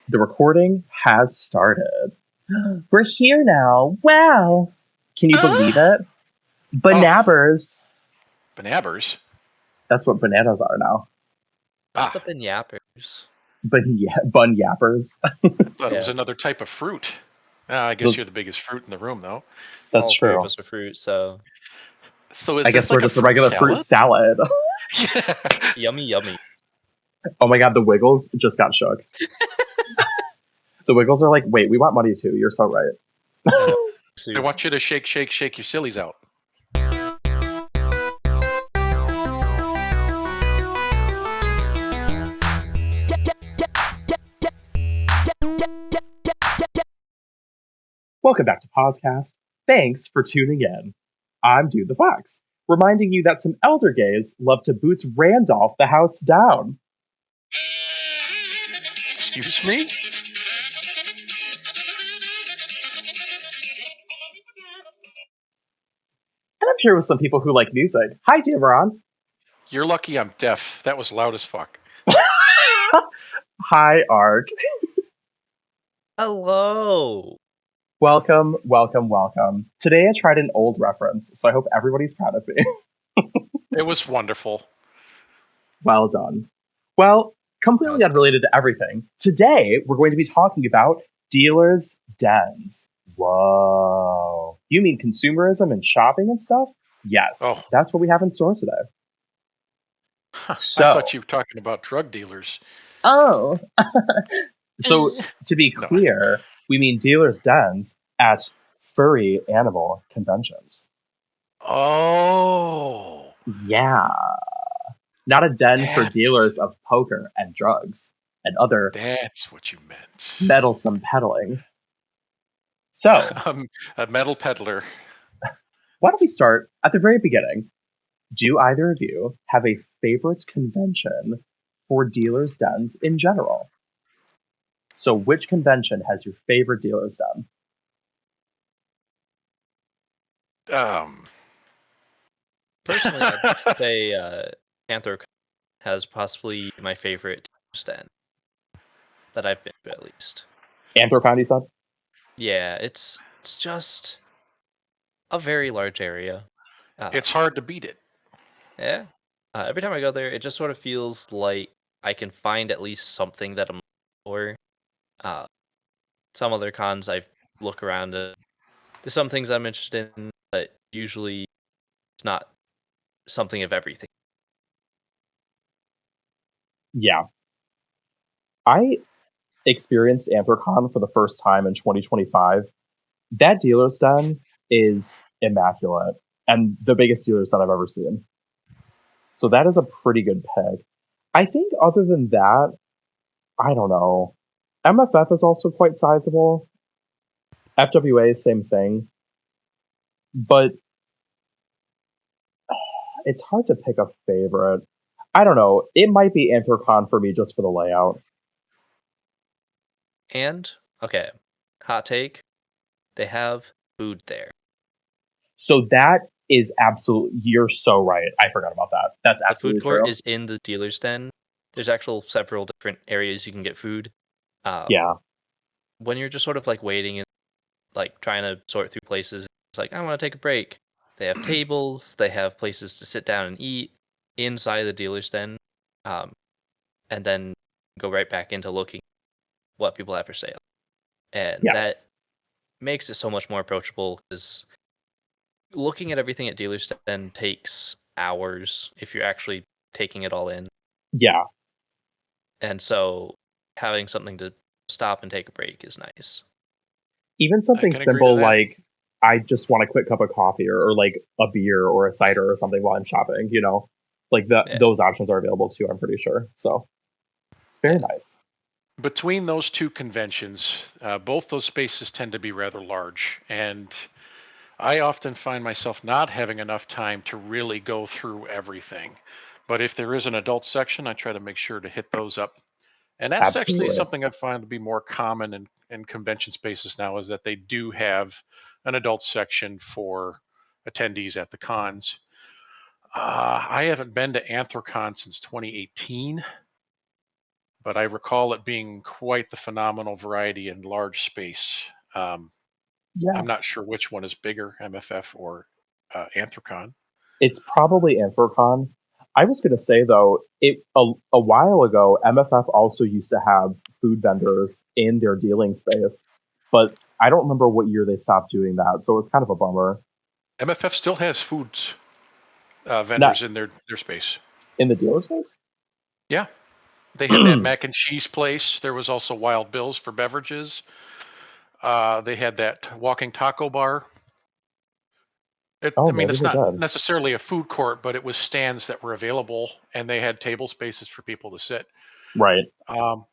The recording has started. We're here now. Wow. Can you believe it? Oh, Banabbers. banabbers. That's what bananas are now. Not the Ah, banappers. Bun yappers. I thought it was Yeah. another type of fruit. I guess Those- you're the biggest fruit in the room, though. That's All three true. of us are fruit, so So is I guess this we're like a just a fruit regular fruit salad? salad. Yeah. yummy. Oh my god, the Wiggles just got shook. The Wiggles are like, wait, we want money too. You're so right. I want you to shake your sillies out. Welcome back to PawsCast. Thanks for tuning in. I'm Doon the Fox, reminding you that some elder gays love to boot Randolph the house down. Excuse me? And I'm here with some people who like music. Hi, Damaron. You're lucky I'm deaf. That was loud as fuck. Hi, Ark. Hello. Welcome. Today I tried an old reference, so I hope everybody's proud of me. It was wonderful. Well done. Well, completely Yes. unrelated to everything, today we're going to be talking about dealers' dens. Whoa. You mean consumerism and shopping and stuff? Yes, Oh. that's what we have in store today. So- I thought you were talking about drug dealers. Oh. So, to be No. clear, we mean dealers' dens at furry animal conventions. Oh. Yeah. Not a den for That's- dealers of poker and drugs and other That's what you meant. meddlesome peddling. So, A metal peddler. why don't we start at the very beginning? Do either of you have a favorite convention for dealers' dens in general? So, which convention has your favorite dealers' den? Personally, I'd say Panther has possibly my favorite stand that I've been to, at least. Anthropound, you said? Yeah, it's just a very large area. It's hard to beat it. Yeah. Every time I go there, it just sort of feels like I can find at least something that I'm looking for. Some other cons, I look around and there's some things I'm interested in, but usually it's not something of everything. Yeah. I experienced Anthrocon for the first time in 2025. That dealer's den is immaculate and the biggest dealer's den I've ever seen. So that is a pretty good pick. I think other than that, I don't know. MFF is also quite sizable. FWA, same thing. But it's hard to pick a favorite. I don't know. It might be Anthrocon for me just for the layout. And, okay, hot take, they have food there. So that is absolutely, you're so right. I forgot about that. That's The absolutely food court true. is in the dealer's den. There's several different areas you can get food. Yeah. When you're just sort of like waiting and like trying to sort through places, it's like, I want to take a break. They have tables, they have places to sit down and eat inside the dealer's den, and then go right back into looking what people have for sale. And that Yes. makes it so much more approachable because looking at everything at dealer's den takes hours if you're actually taking it all in. Yeah. And so having something to stop and take a break is nice. Even something can agree simple to that. like I just want a quick cup of coffee or like a beer or a cider or something while I'm shopping, you know? Like those options are available too, I'm pretty sure. So it's very nice. Between those two conventions, both those spaces tend to be rather large, and I often find myself not having enough time to really go through everything. But if there is an adult section, I try to make sure to hit those up. And that's actually Absolutely. something I find to be more common in convention spaces now, is that they do have an adult section for attendees at the cons. I haven't been to Anthrocon since 2018. but I recall it being quite the phenomenal variety and large space. Yeah, I'm not sure which one is bigger, MFF or Anthrocon. it's probably Anthrocon. I was going to say though, a while ago, MFF also used to have food vendors in their dealing space, but I don't remember what year they stopped doing that, so it's kind of a bummer. MFF still has foods Not vendors in their space. in the dealer space. Yeah, they had that mac and cheese place. There was also Wild Bill's for beverages. They had that walking taco bar. Oh, I mean, maybe it's they not did. necessarily a food court, but it was stands that were available, and they had table spaces for people to sit. Right. Um,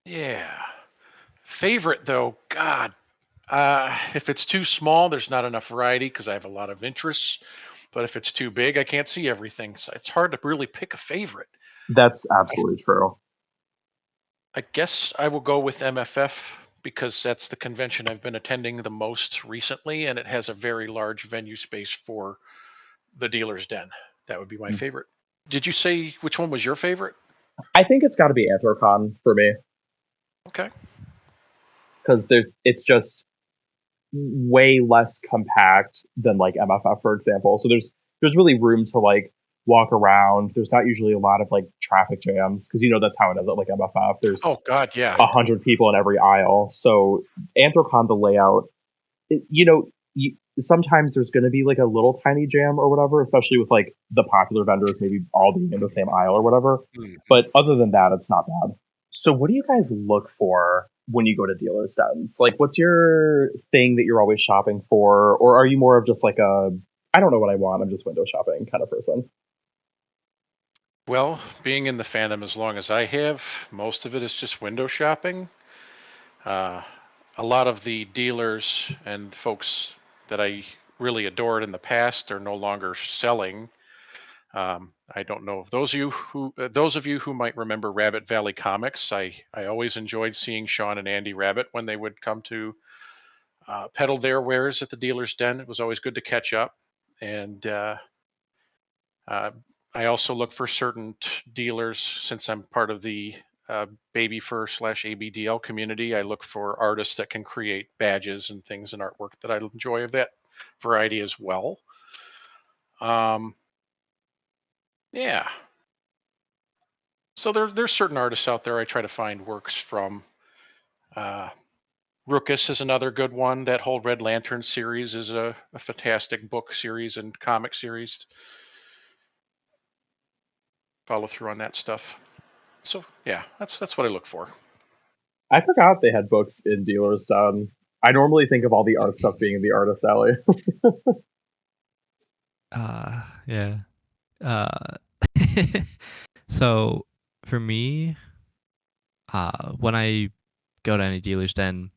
yeah. Favorite though, God, if it's too small, there's not enough variety because I have a lot of interests. But if it's too big, I can't see everything. So it's hard to really pick a favorite. That's I, absolutely true. I guess I will go with MFF because that's the convention I've been attending the most recently, and it has a very large venue space for the dealer's den. That would be my favorite. Did you say which one was your favorite? I think it's got to be Anthrocon for me Okay. because it's just way less compact than like MFF, for example. So there's really room to like walk around. There's not usually a lot of like traffic jams because that's how it is at like MFF. There's Oh God, yeah. 100 people in every aisle. So Anthrocon, the layout, sometimes there's going to be like a little tiny jam or whatever, especially with like the popular vendors maybe all being in the same aisle or whatever. But other than that, it's not bad. So what do you guys look for when you go to dealer stands? Like, what's your thing that you're always shopping for? Or are you more of just like I don't know what I want, I'm just window shopping kind of person? Well, being in the fandom as long as I have, most of it is just window shopping. Uh, a lot of the dealers and folks that I really adored in the past are no longer selling. I don't know if those of you who might remember Rabbit Valley Comics. I always enjoyed seeing Sean and Andy Rabbit when they would come to peddle their wares at the dealer's den. It was always good to catch up, and uh, I also look for certain dealers since I'm part of the baby fur / ABDL community. I look for artists that can create badges and things and artwork that I enjoy of that variety as well. Um, yeah. So there's certain artists out there I try to find works from. Uh, Rookus is another good one. That whole Red Lantern series is a fantastic book series and comic series. Follow through on that stuff. So yeah, that's what I look for. I forgot they had books in dealers done. I normally think of all the art stuff being in the artist alley. Yeah. Uh, so for me, when I go to any dealer's den,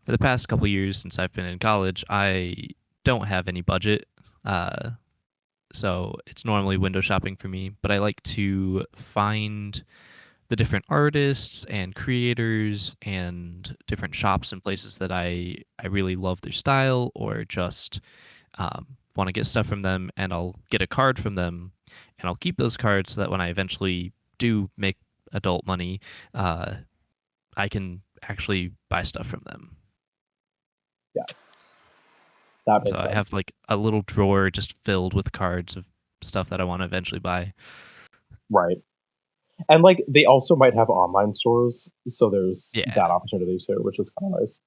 for the past couple years since I've been in college, I don't have any budget. Uh, so it's normally window shopping for me, but I like to find the different artists and creators and different shops and places that I really love their style or just want to get stuff from them, and I'll get a card from them, and I'll keep those cards so that when I eventually do make adult money, I can actually buy stuff from them. Yes. That So makes I have sense. like a little drawer just filled with cards of stuff that I want to eventually buy. Right. And like they also might have online stores, so there's Yeah. that opportunity too, which is kind of nice.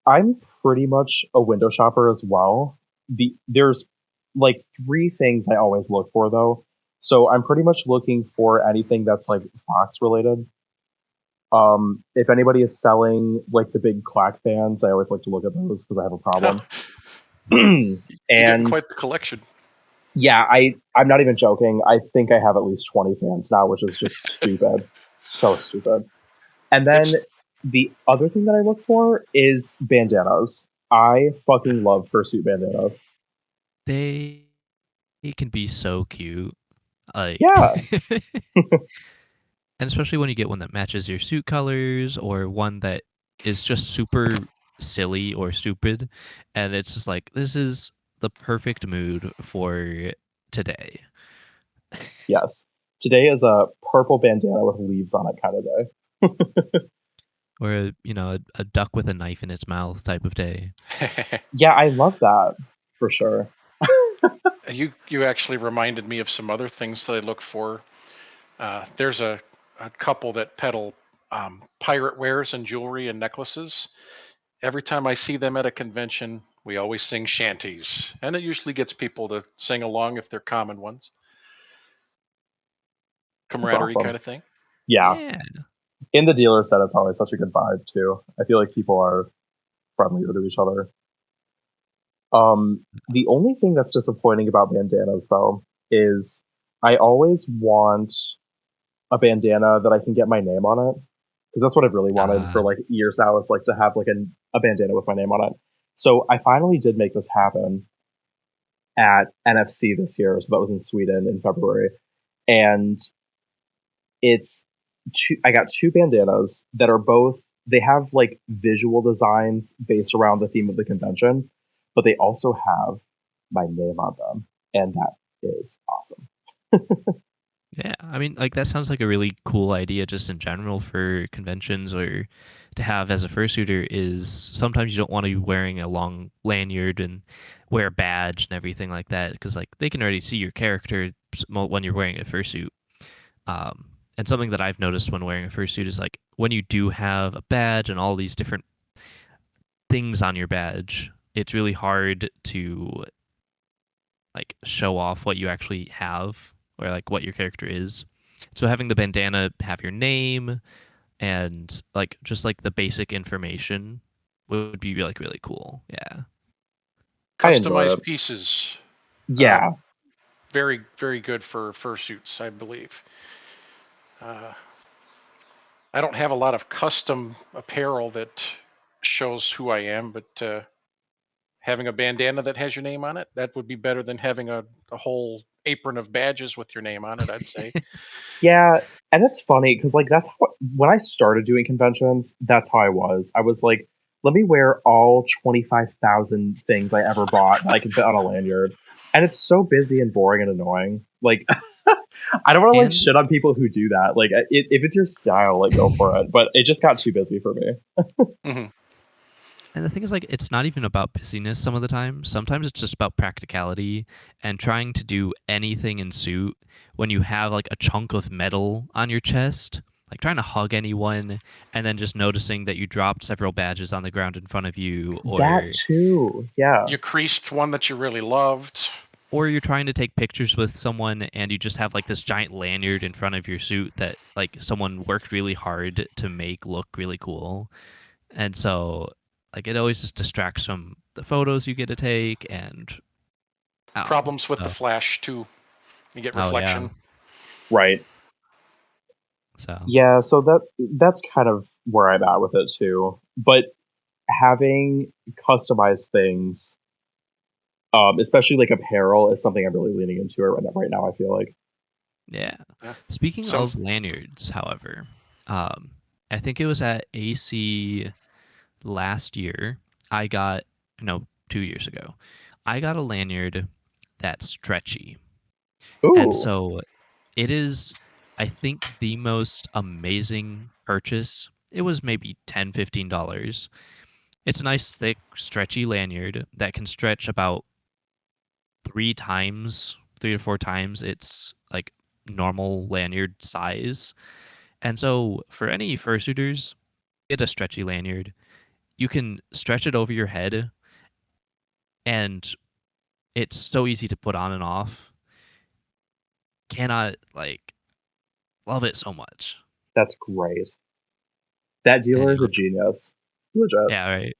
I'm pretty much a window shopper as well. There's like three things I always look for though. So I'm pretty much looking for anything that's like Fox related. If anybody is selling like the big Quack fans, I always like to look at those because I have a problem. You get And quite the collection. yeah, I'm not even joking. I think I have at least 20 fans now, which is just stupid. So stupid. And then It's the other thing that I look for is bandanas. I fucking love fursuit bandanas. They can be so cute. Like Yeah. and especially when you get one that matches your suit colors or one that is just super silly or stupid, and it's just like this is the perfect mood for today. Yes. Today is a purple bandana with leaves on it kind of day. Or a duck with a knife in its mouth type of day. Yeah, I love that for sure. You actually reminded me of some other things that I look for. There's a couple that peddle pirate wares and jewelry and necklaces. Every time I see them at a convention, we always sing shanties, and it usually gets people to sing along if they're common ones. That's Camaraderie awesome. kind of thing. Yeah. Yeah. In the dealer set, it's always such a good vibe too. I feel like people are friendlier to each other. The only thing that's disappointing about bandanas, though, is I always want a bandana that I can get my name on it, because that's what I've really wanted for like years now, is like to have like a bandana with my name on it. So I finally did make this happen at NFC this year. So that was in Sweden in February, and it's I got two bandanas that are both, they have like visual designs based around the theme of the convention, but they also have my name on them, and that is awesome. Yeah, I mean, like that sounds like a really cool idea just in general for conventions or to have as a fursuiter is sometimes you don't want to be wearing a long lanyard and wear a badge and everything like that because like they can already see your character when you're wearing a fursuit. And something that I've noticed when wearing a fursuit is like when you do have a badge and all these different things on your badge, it's really hard to like show off what you actually have or like what your character is. So having the bandana have your name and like just like the basic information would be like really cool. Yeah. I enjoy it. Customized pieces. Yeah. Very, very good for fursuits, I believe. I don't have a lot of custom apparel that shows who I am, but having a bandana that has your name on it, that would be better than having a whole apron of badges with your name on it, I'd say. Yeah, and it's funny because like that's how, when I started doing conventions, that's how I was. I was like, let me wear all 25,000 things I ever bought that I can fit on a lanyard, and it's so busy and boring and annoying. Like, I don't want to like And shit on people who do that. Like, if it's your style, like go for it. But it just got too busy for me. Mhm. And the thing is, like, it's not even about busyness some of the time. Sometimes it's just about practicality and trying to do anything in suit when you have, like, a chunk of metal on your chest, like trying to hug anyone, and then just noticing that you dropped several badges on the ground in front of you, That too, yeah. You creased one that you really loved. or you're trying to take pictures with someone and you just have, like, this giant lanyard in front of your suit that, like, someone worked really hard to make look really cool. And so, like, it always just distracts from the photos you get to take and I don't know. Problems with the So, flash, too. You get oh yeah. reflection. Right. So Yeah, so that's kind of where I'm at with it too. But having customized things, especially like apparel, is something I'm really leaning into right now. I feel like. yeah. Yeah. Speaking Some of lanyards, however, I think it was at AC last year. I got no 2 years ago. I got a lanyard that's stretchy, and Ooh, so it is, I think, the most amazing purchase. It was maybe $10-15. It's a nice, thick, stretchy lanyard that can stretch about 3 to 4 times its like normal lanyard size. And so for any fursuiters, get a stretchy lanyard. You can stretch it over your head, and it's so easy to put on and off. Cannot like love it so much. that's great. That And dealer it is a look, genius. Legit. yeah, right.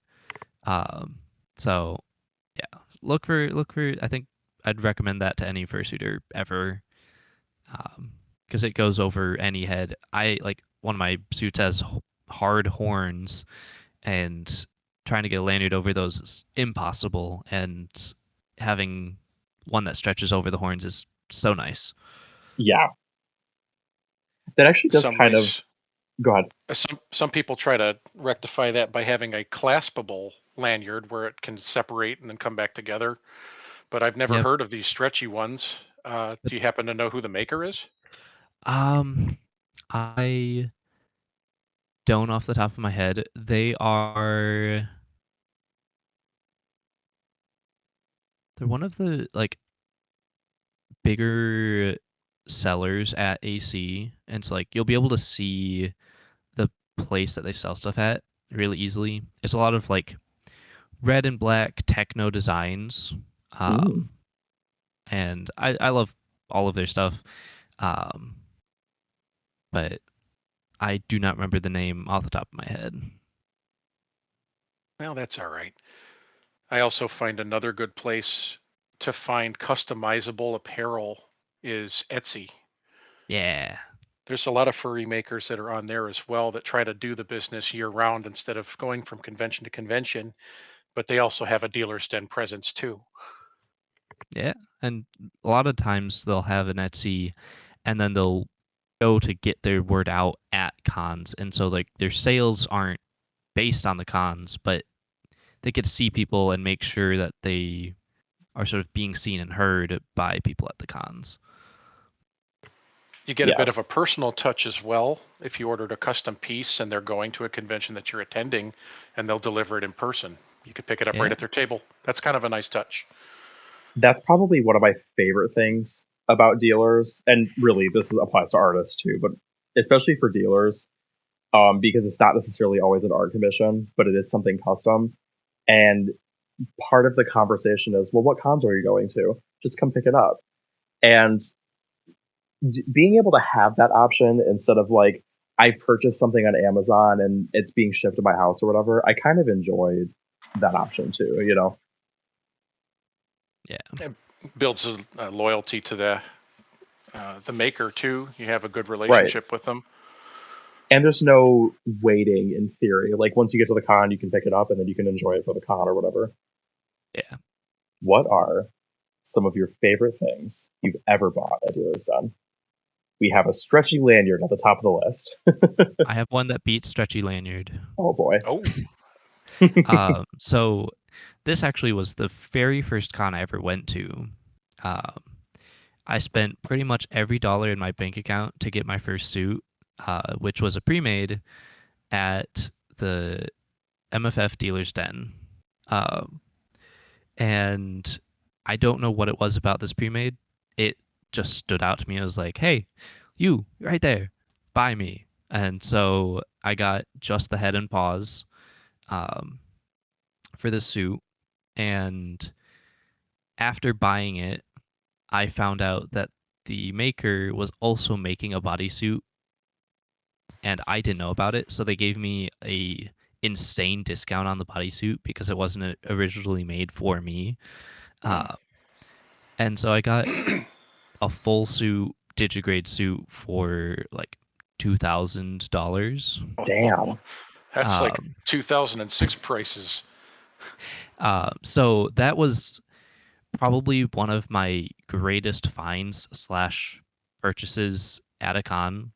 So yeah, look for. I think I'd recommend that to any fursuiter ever, because it goes over any head. I like one of my suits has hard horns, and trying to get a lanyard over those is impossible. And having one that stretches over the horns is so nice. Yeah, that actually does some kind of. ways Go ahead. some people try to rectify that by having a claspable lanyard where it can separate and then come back together. But I've never Yep. heard of these stretchy ones. Do you happen to know who the maker is? I don't off the top of my head. They're one of the like bigger sellers at AC, and so like you'll be able to see the place that they sell stuff at really easily. It's a lot of like red and black techno designs, and I love all of their stuff, but I do not remember the name off the top of my head. Well, that's all right. I also find another good place to find customizable apparel is Etsy. Yeah. There's a lot of furry makers that are on there as well that try to do the business year round instead of going from convention to convention, but they also have a dealer's den presence too. Yeah, and a lot of times they'll have an Etsy, and then they'll go to get their word out at cons, and so like their sales aren't based on the cons, but they get to see people and make sure that they are sort of being seen and heard by people at the cons. You get a bit of a personal touch as well if you ordered a custom piece and they're going to a convention that you're attending and they'll deliver it in person. You could pick it up right at their table. That's kind of a nice touch. That's probably one of my favorite things about dealers, and really this applies to artists too, but especially for dealers, because it's not necessarily always an art commission, but it is something custom. And part of the conversation is, well, what cons are you going to? Just come pick it up. And being able to have that option instead of like, I purchased something on Amazon and it's being shipped to my house or whatever, I kind of enjoyed that option too, you know? Yeah. It builds a loyalty to the maker too. You have a good relationship with them. And there's no waiting in theory. Like once you get to the con, you can pick it up and then you can enjoy it for the con or whatever. Yeah. What are some of your favorite things you've ever bought at Dealer's Den? We have a stretchy lanyard at the top of the list. I have one that beats stretchy lanyard. Oh boy. Oh. So this actually was the very first con I ever went to. I spent pretty much every dollar in my bank account to get my first suit, which was a pre-made at the MFF Dealer's Den. And I don't know what it was about this pre-made. It just stood out to me. I was like, hey, you right there, buy me. And so I got just the head and paws for the suit. And after buying it, I found out that the maker was also making a bodysuit, and I didn't know about it. So they gave me a insane discount on the bodysuit because it wasn't originally made for me. And so I got a full suit, digigrade suit for like $2,000. Damn. That's like 2006 prices. So that was probably one of my greatest finds / purchases at a con.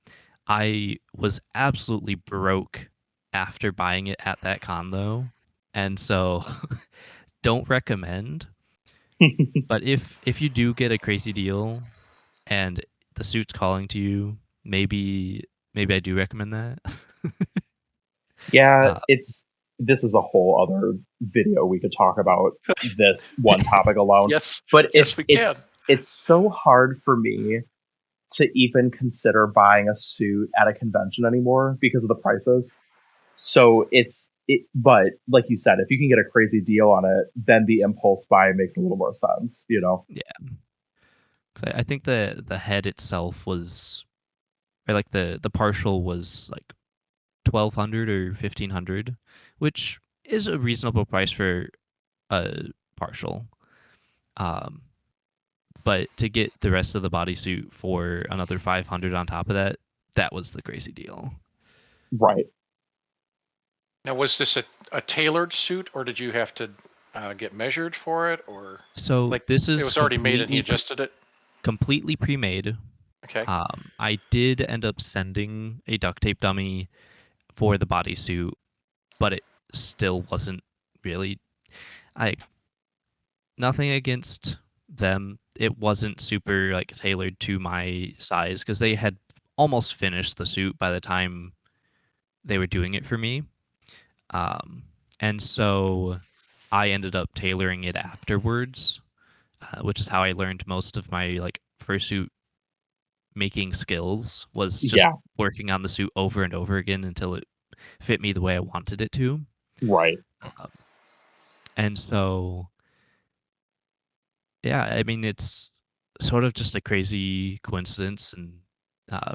I was absolutely broke after buying it at that con though, and so don't recommend. But if you do get a crazy deal and the suit's calling to you, maybe I do recommend that. Yeah, this is a whole other video we could talk about this one topic alone. Yes, but yes, we can. It's so hard for me to even consider buying a suit at a convention anymore because of the prices. So but like you said, if you can get a crazy deal on it, then the impulse buy makes a little more sense, you know? Yeah. I think the head itself was, or like the partial was like 1,200 or 1,500, which is a reasonable price for a partial. But to get the rest of the bodysuit for another 500 on top of that, that was the crazy deal. Right. Now, was this a tailored suit, or did you have to get measured for it, or so like this is it was already made and he adjusted it? Completely pre-made. Okay. I did end up sending a duct tape dummy for the bodysuit, but it still wasn't really. Nothing against them. it wasn't super like tailored to my size because they had almost finished the suit by the time they were doing it for me. And so I ended up tailoring it afterwards, which is how I learned most of my like fursuit making skills, was just Yeah, working on the suit over and over again until it fit me the way I wanted it to. right. Um, and so, yeah, I mean, it's sort of just a crazy coincidence. And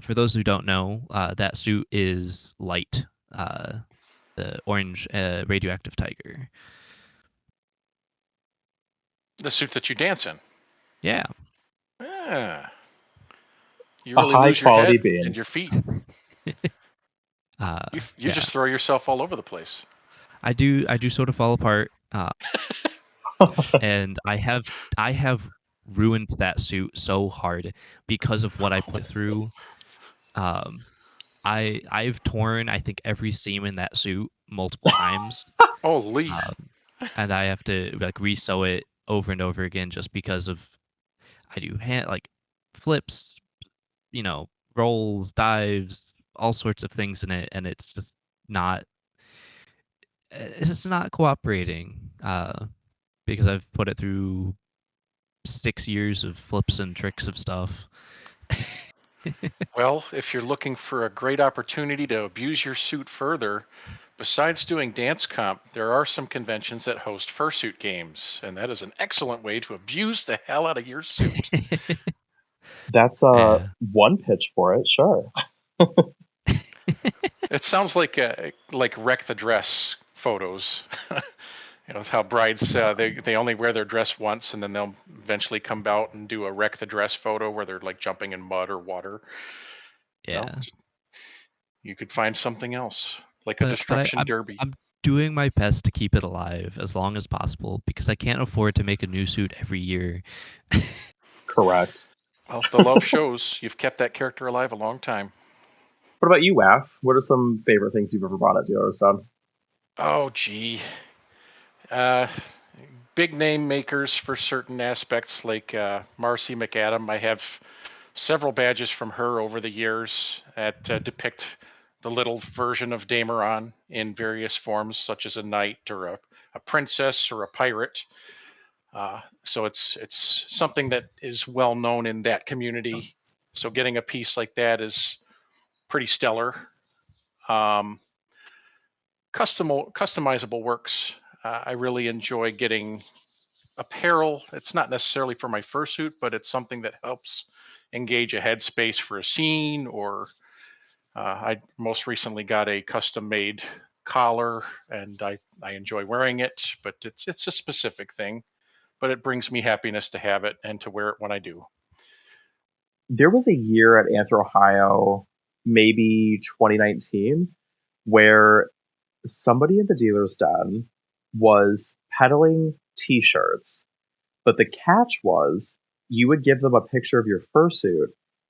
for those who don't know, that suit is Light, the orange radioactive tiger. The suit that you dance in. Yeah. Ah, you A really high lose your quality head being. and your feet. uh, You yeah, just throw yourself all over the place. I do sort of fall apart, and I have ruined that suit so hard because of what I put through. Um, I've torn I think every seam in that suit multiple times, Holy. um, and I have to like re-sew it over and over again just because of I do like flips, rolls, dives, all sorts of things in it, and it's just not cooperating. Because I've put it through 6 years of flips and tricks of stuff. Well, if you're looking for a great opportunity to abuse your suit further, besides doing dance comp, there are some conventions that host fursuit games, and that is an excellent way to abuse the hell out of your suit. That's Yeah. one pitch for it, sure. It sounds like wreck the dress photos. How brides they only wear their dress once, and then they'll eventually come out and do a wreck the dress photo where they're like jumping in mud or water. Well, Yeah. you could find something else, like a But destruction derby. I'm doing my best to keep it alive as long as possible because I can't afford to make a new suit every year. Correct. Well, the love shows. You've kept that character alive a long time. What about you, Waf? What are some favorite things you've ever brought at Dealer's Done? Oh, gee. Uh, Big name makers for certain aspects, like Marcy McAdam. I have several badges from her over the years that depict the little version of Damaron in various forms, such as a knight or a princess or a pirate. So it's something that is well known in that community. So getting a piece like that is pretty stellar. Um, customizable works. I really enjoy getting apparel. It's not necessarily for my fursuit, but it's something that helps engage a headspace for a scene. Or I most recently got a custom made collar, and I enjoy wearing it. But it's a specific thing. But it brings me happiness to have it and to wear it when I do. There was a year at Anthro Ohio, maybe 2019, where somebody at the dealer's den was peddling t-shirts, but the catch was you would give them a picture of your fursuit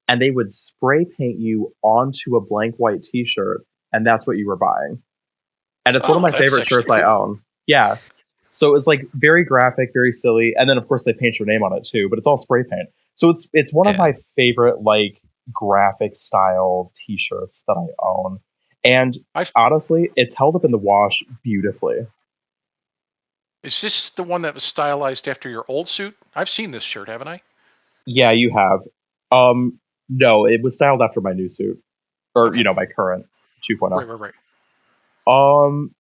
and they would spray paint you onto a blank white t-shirt, and that's what you were buying. And it's one of Oh, my that's favorite actually shirts I cool. own. Yeah. So it's like very graphic, very silly, and then of course they paint your name on it too, but it's all spray paint. So it's one of Yeah. my favorite like graphic style t-shirts that I own. And honestly, it's held up in the wash beautifully. Is this the one that was stylized after your old suit? I've seen this shirt, haven't I? Yeah, you have. No, it was styled after my new suit. Or, Okay. my current 2.0. Right.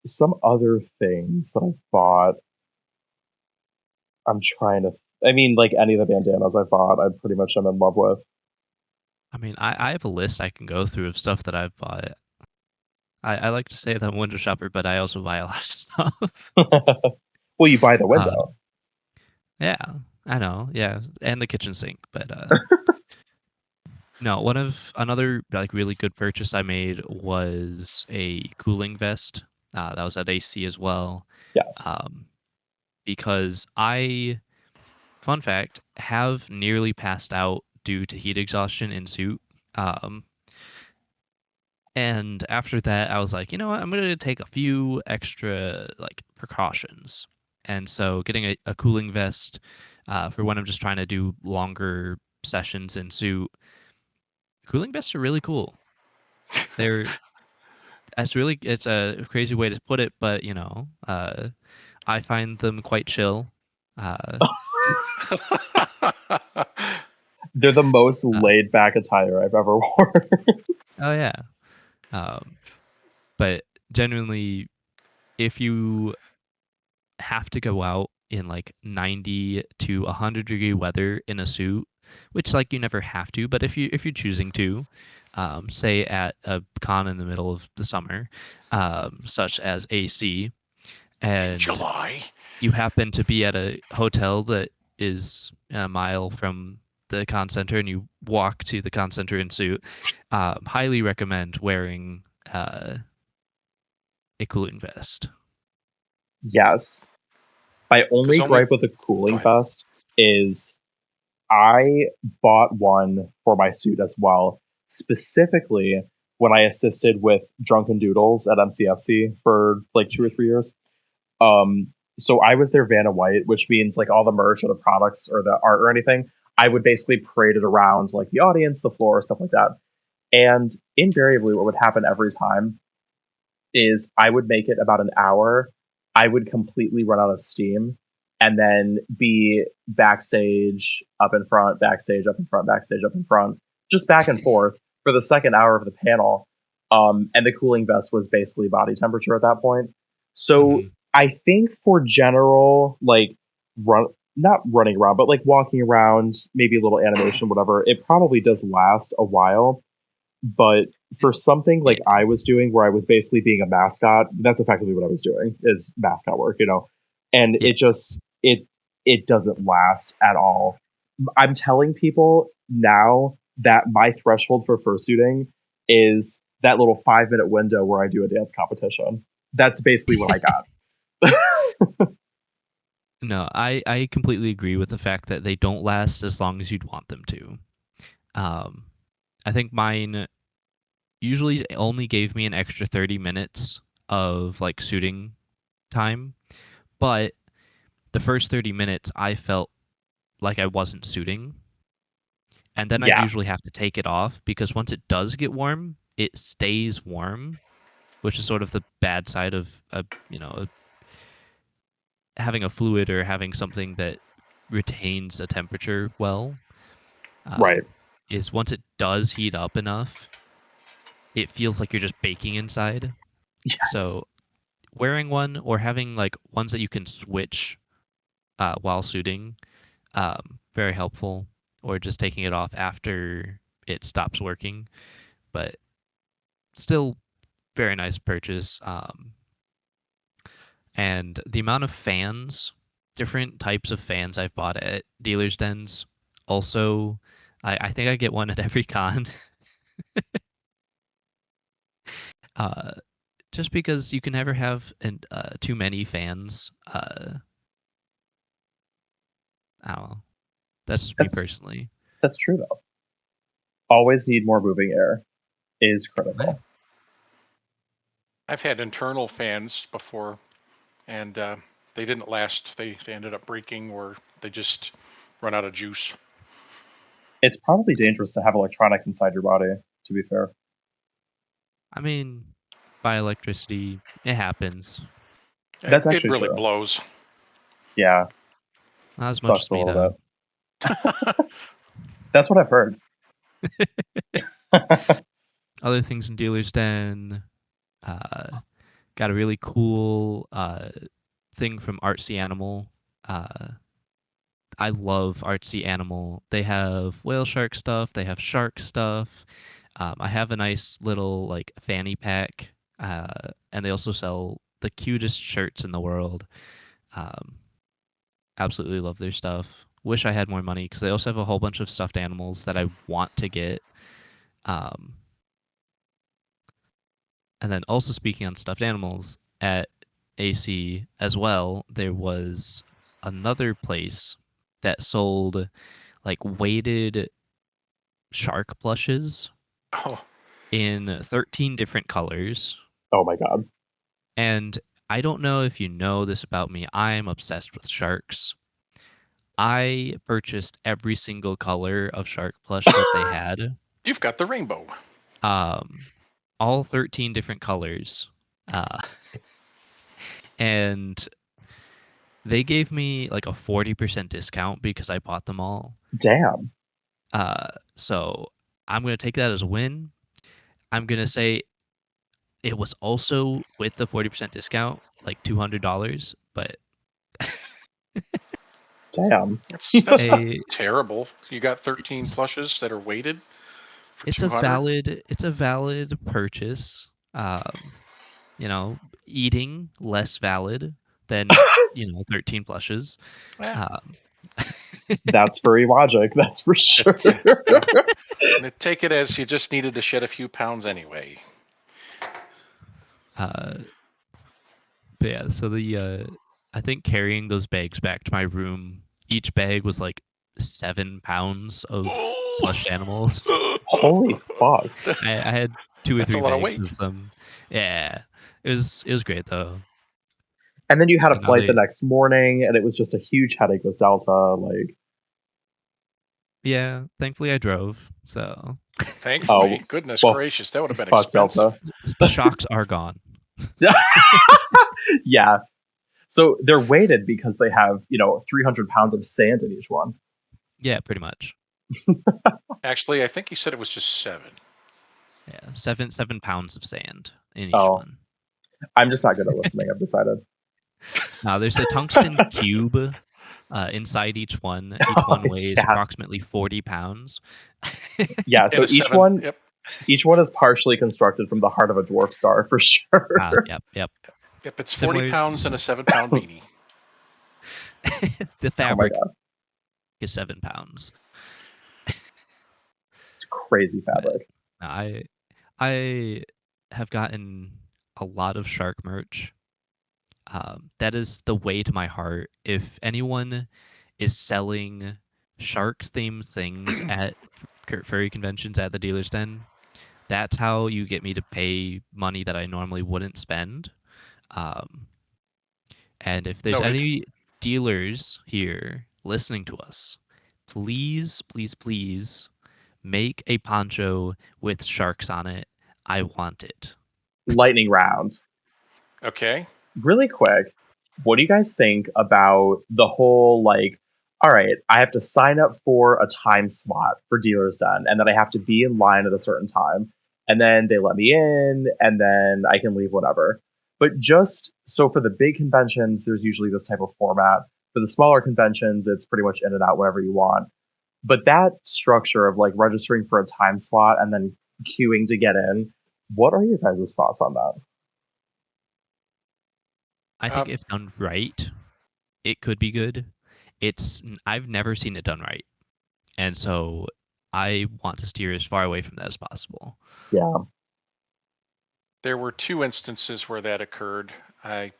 Some other things that I bought. I'm trying to. I mean, like any of the bandanas I bought, I pretty much am in love with. I mean, I have a list I can go through of stuff that I've bought. I like to say that I'm a window shopper, but I also buy a lot of stuff. Well, you buy the window. Yeah, I know. Yeah, and the kitchen sink, but no, another like really good purchase I made was a cooling vest. That was at AC as well. Yes. Because fun fact, have nearly passed out due to heat exhaustion in suit. And after that, I was like, you know what? I'm going to take a few extra like precautions. And so getting a cooling vest for when I'm just trying to do longer sessions in suit. Cooling vests are really cool. It's a crazy way to put it, but I find them quite chill. Uh, They're the most uh, laid back attire I've ever worn. oh yeah. Um, but genuinely, if you have to go out in like 90 to 100-degree weather in a suit, which like you never have to, but if you're choosing to, say at a con in the middle of the summer, such as AC, and July. you happen to be at a hotel that is a mile from the con center and you walk to the con center in suit, highly recommend wearing a cooling vest. Yes. My only gripe with a Go cooling ahead. vest is I bought one for my suit as well, specifically when I assisted with Drunken Doodles at MCFC for like 2 or 3 years. So I was their Vanna White, which means like all the merch or the products or the art or anything, I would basically parade it around like the audience, the floor, stuff like that. And invariably, what would happen every time is I would make it about an hour. I would completely run out of steam and then be backstage, up in front, backstage, up in front, backstage, up in front, just back and forth for the second hour of the panel. And the cooling vest was basically body temperature at that point. So I think for general, like not running around, but like walking around, maybe a little animation, whatever, it probably does last a while. But for something like I was doing, where I was basically being a mascot, that's effectively what I was doing, is mascot work, and Yeah. it doesn't last at all. I'm telling people now that my threshold for fursuiting is that little 5-minute window where I do a dance competition. That's basically what I got. No, I completely agree with the fact that they don't last as long as you'd want them to. I think mine usually only gave me an extra 30 minutes of like suiting time, but the first 30 minutes I felt like I wasn't suiting, and then I'd Yeah, usually have to take it off because once it does get warm, it stays warm, which is sort of the bad side of having a fluid or having something that retains a temperature well. right. Is once it does heat up enough, it feels like you're just baking inside. Yes. So wearing one or having like ones that you can switch while suiting, very helpful. Or just taking it off after it stops working, but still very nice purchase. And the amount of fans, different types of fans I've bought at dealers' dens. Also, I think I get one at every con. uh, just because you can never have too many fans. I don't know. That's just me That's personally. that's true though. Always need more moving air is critical. Yeah. I've had internal fans before, and they didn't last. They ended up breaking, or they just run out of juice. It's probably dangerous to have electronics inside your body, to be fair. I mean, by electricity, it happens. That's It actually really true. blows. Yeah, Not as much sucks as a me little though. bit. That's what I've heard. Other things in dealers' den. Got a really cool thing from Artsy Animal. I love Artsy Animal. They have whale shark stuff. They have shark stuff. I have a nice little like fanny pack, and they also sell the cutest shirts in the world. Um, absolutely love their stuff. Wish I had more money because they also have a whole bunch of stuffed animals that I want to get. Um, and then also speaking on stuffed animals at AC as well, there was another place that sold like weighted shark plushes Oh, in 13 different colors. Oh my god. And I don't know if you know this about me. I'm obsessed with sharks. I purchased every single color of shark plush that they had. You've got the rainbow. All 13 different colors. And they gave me like a 40% discount because I bought them all. Damn. So I'm going to take that as a win. I'm going to say it was also with the 40% discount, like $200, but Damn. That's not a, terrible. You got 13 plushes that are weighted for it's 200. a valid purchase. You know, eating less valid than 13 plushes. Yeah. That's furry logic, that's for sure. Take it as you just needed to shed a few pounds anyway. But yeah, so I think carrying those bags back to my room, each bag was like 7 pounds of plush animals. Holy fuck. I had 2 or That's a 3 lot of bags weight. of them. Yeah, it was great though. And then you had a And now flight the next morning, and it was just a huge headache with Delta. Like, yeah, thankfully I drove, so Thankfully, Oh, goodness well, gracious, that would have been fuck expensive. Delta. the shocks are gone. Yeah. So they're weighted because they have 300 pounds of sand in each one. Yeah, pretty much. Actually, I think you said it was just 7. Yeah, 7 pounds of sand in each Oh. one. I'm just not good at listening, I've decided. Now there's a tungsten cube inside each one. Each one weighs Yeah. approximately 40 pounds. Yeah, so And a each 7, one Yep. each one is partially constructed from the heart of a dwarf star for sure. Yep. Yep, it's Similar- 40 pounds and a 7-pound beanie. The Oh my fabric god. is 7 pounds. It's crazy fabric. I have gotten a lot of shark merch. That is the way to my heart. If anyone is selling shark-themed things at furry conventions at the dealer's den, that's how you get me to pay money that I normally wouldn't spend. And if there's Noted. any dealers here listening to us, please make a poncho with sharks on it. I want it. Lightning round. Okay. Really quick, what do you guys think about the whole, like, all right, I have to sign up for a time slot for Dealer's Den, and then I have to be in line at a certain time, and then they let me in, and then I can leave whenever. But just so for the big conventions, there's usually this type of format. For the smaller conventions, it's pretty much in and out whenever you want. But that structure of like registering for a time slot and then queuing to get in, what are your guys' thoughts on that? I think if done right, it could be good. I've never seen it done right, and so I want to steer as far away from that as possible. Yeah. There were 2 instances where that occurred. I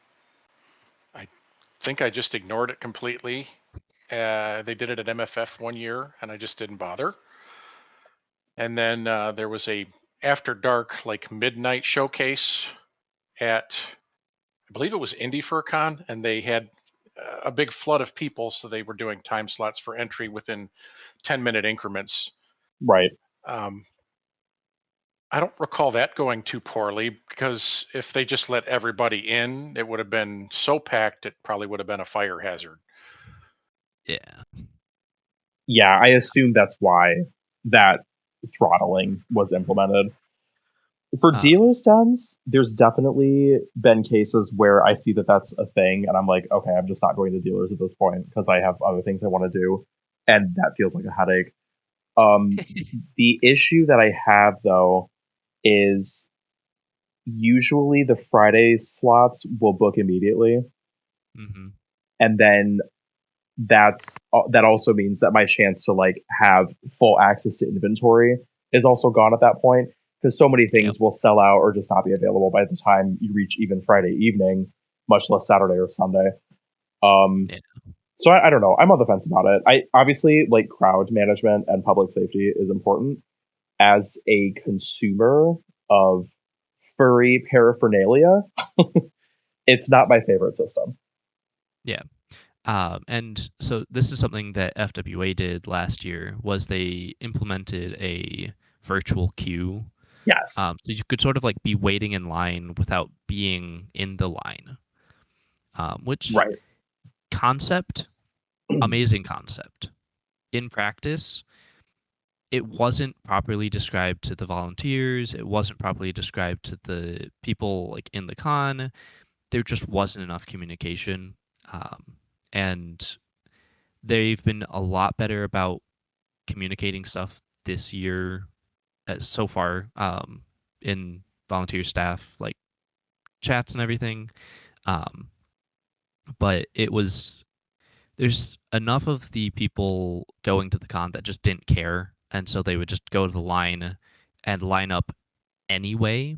think I just ignored it completely. They did it at MFF one year, and I just didn't bother. And then there was a after dark, like midnight showcase at, I believe it was Indie FurCon, and they had a big flood of people, so they were doing time slots for entry within 10-minute increments. Right. I don't recall that going too poorly, because if they just let everybody in, it would have been so packed it probably would have been a fire hazard. Yeah. Yeah, I assume that's why that throttling was implemented. For dealers' dens, there's definitely been cases where I see that that's a thing, and I'm like, okay, I'm just not going to dealers at this point because I have other things I want to do, and that feels like a headache. The issue that I have, though, is usually the Friday slots will book immediately, and then that also means that my chance to like have full access to inventory is also gone at that point, because so many things will sell out or just not be available by the time you reach even Friday evening, much less Saturday or Sunday. So I don't know. I'm on the fence about it. I obviously, like, crowd management and public safety is important. As a consumer of furry paraphernalia, it's not my favorite system. Yeah. And so this is something that FWA did last year, was they implemented a virtual queue. Yes. So you could sort of like be waiting in line without being in the line. Which Right. concept, amazing concept. In practice, it wasn't properly described to the volunteers. It wasn't properly described to the people like in the con. There just wasn't enough communication. And they've been a lot better about communicating stuff this year so far in volunteer staff like chats and everything. But there's enough of the people going to the con that just didn't care, and so they would just go to the line and line up anyway.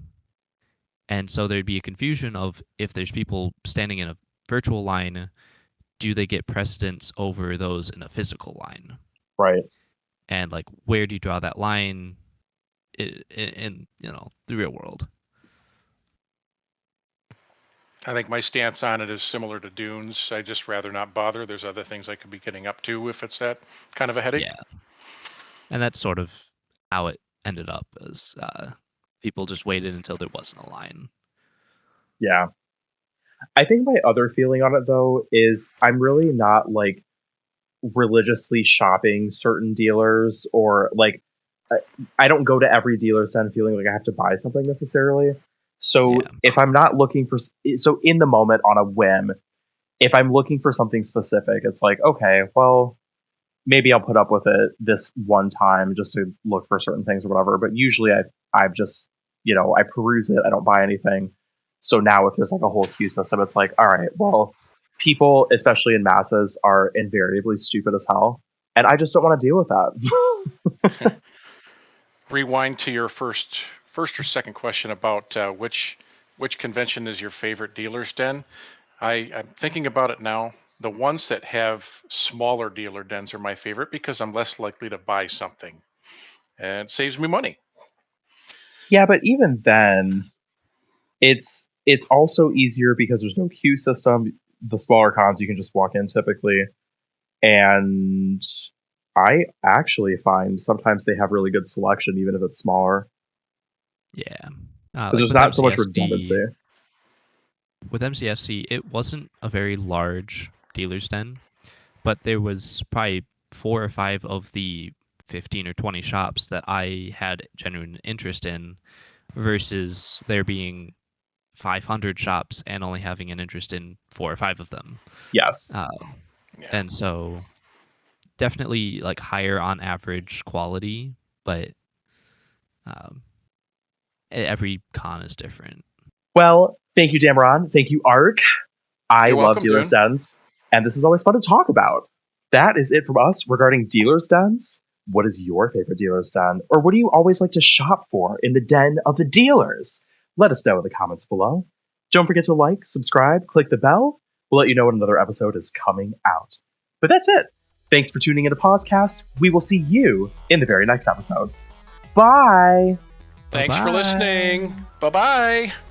And so there'd be a confusion of, if there's people standing in a virtual line, do they get precedence over those in a physical line? Right. And like, where do you draw that line in the real world? I think my stance on it is similar to Doon's. I just rather not bother. There's other things I could be getting up to if it's that kind of a headache. Yeah. And that's sort of how it ended up, as people just waited until there wasn't a line. Yeah. I think my other feeling on it, though, is I'm really not like religiously shopping certain dealers, or like I don't go to every dealer's den feeling like I have to buy something necessarily. So Yeah. if I'm not looking for, so in the moment on a whim, if I'm looking for something specific, it's like, okay, well, maybe I'll put up with it this one time just to look for certain things or whatever. But usually I've just, I peruse it. I don't buy anything. So now if there's like a whole queue system, it's like, all right, well, people, especially in masses, are invariably stupid as hell. And I just don't want to deal with that. Rewind to your first or second question about which convention is your favorite dealer's den. I'm thinking about it now. The ones that have smaller dealer dens are my favorite because I'm less likely to buy something, and it saves me money. Yeah, but even then, it's also easier because there's no queue system. The smaller cons, you can just walk in typically. And I actually find sometimes they have really good selection, even if it's smaller. Yeah. Because there's not so much redundancy. With MCFC, it wasn't a very large dealer's den, but there was probably 4 or 5 of the 15 or 20 shops that I had genuine interest in, versus there being 500 shops and only having an interest in 4 or 5 of them. Yes. And so definitely like higher on average quality, but every con is different. Well, thank you, Damaron. Thank you, Ark. I You're love welcome, dealer's Doon. dens, and this is always fun to talk about. That is it from us regarding dealer's dens. What is your favorite dealer's den? Or what do you always like to shop for in the den of the dealers? Let us know in the comments below. Don't forget to like, subscribe, click the bell. We'll let you know when another episode is coming out. But that's it. Thanks for tuning into PawsCast. We will see you in the very next episode. Bye! Thanks for Bye-bye. listening. Bye-bye.